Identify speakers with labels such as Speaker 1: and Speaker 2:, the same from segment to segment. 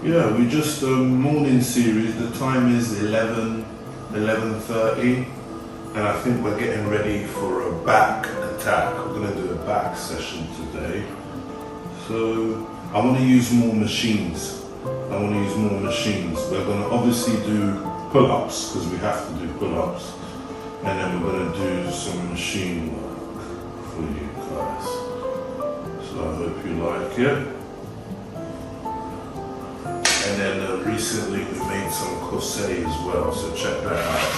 Speaker 1: Yeah, we just morning series. The time is 11:30, and I think we're getting ready for a back attack. We're gonna do a back session today. So I want to use more machines. We're gonna obviously do pull-ups because we have to do pull-ups, and then we're gonna do some machine work for you guys. So I hope you like it. And then recently we made some kosei as well, so check that out.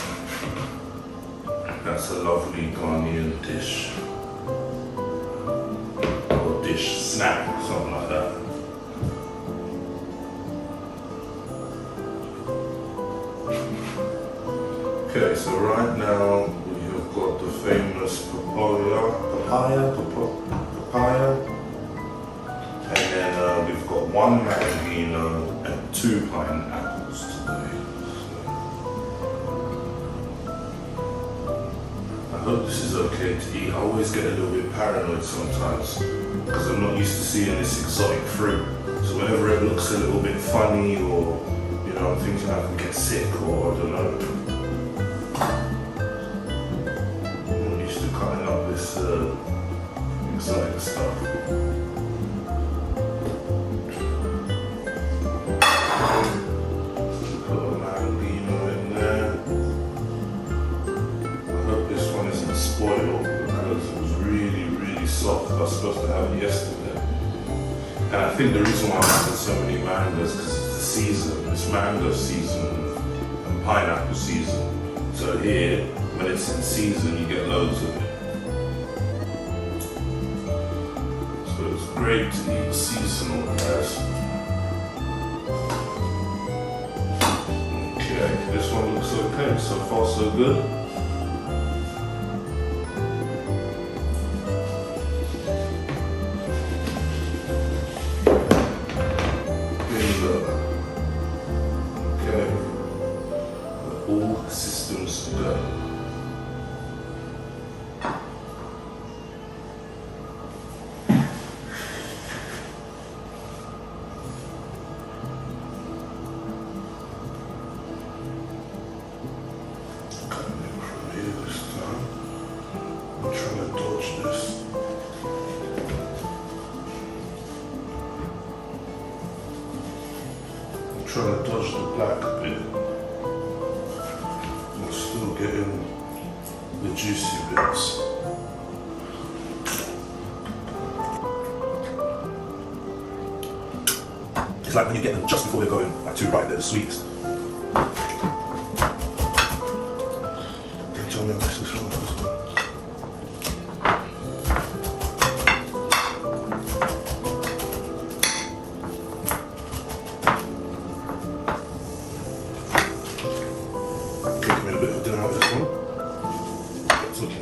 Speaker 1: That's a lovely Ghanaian dish. Or dish snack, something like that. Okay, so right now we have got the famous papaya. And then we've got one mangino and 2 pineapples today. I hope this is okay to eat. I always get a little bit paranoid sometimes because I'm not used to seeing this exotic fruit. So whenever it looks a little bit funny or, you know, I'm thinking I can get sick or I don't know. I'm used to cutting up this exotic stuff. Spoiled because it was really soft. I was supposed to have it yesterday. And I think the reason why I'm having so many mangoes is because it's the season. It's mango season and pineapple season. So here, when it's in season, you get loads of it. So it's great to eat seasonal, guys. Okay, this one looks okay. So far, so good. All systems go. Coming in from here this time. I'm trying to dodge this. I'm trying to dodge the black bit. Still getting the juicy bits. It's like when you get them just before they're going like too ripe, they're the sweetest. Tell me how this is from.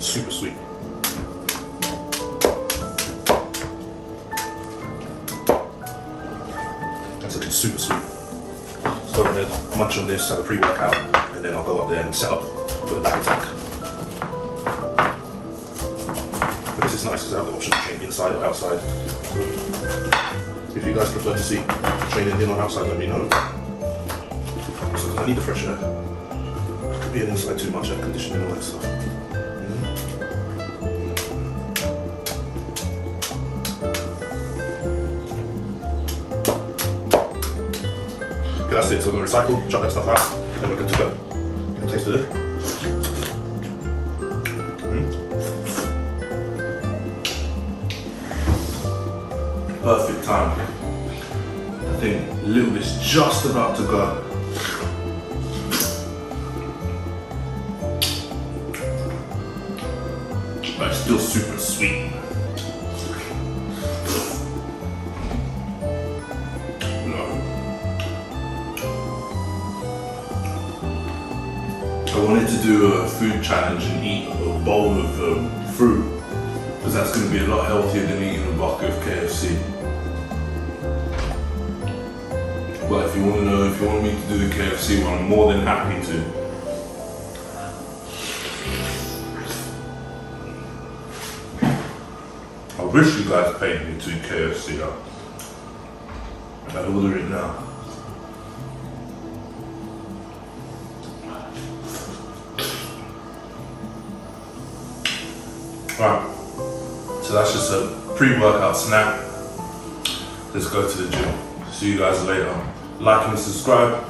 Speaker 1: Super sweet. That's looking super sweet. So I'm gonna munch on this, have a pre-workout, and then I'll go up there and set up for the back attack. But this is nice because I have the option to train inside or outside. So if you guys prefer to see training in or outside, let me know. So I need the fresh air. It could be an inside too much air conditioning and all that stuff. Okay, that's it. So we're going to recycle, chuck that stuff out, and we're good to go. Get a taste of it. Perfect time. I think a little bit's just about to go. But it's still super sweet. I wanted to do a food challenge and eat a bowl of fruit because that's going to be a lot healthier than eating a bucket of KFC. But if you want to know, if you want me to do the KFC one, I'm more than happy to. I wish you guys paid me to KFC. I'd order it now. Right, so that's just a pre-workout snack. Let's go to the gym. See you guys later. Like and subscribe.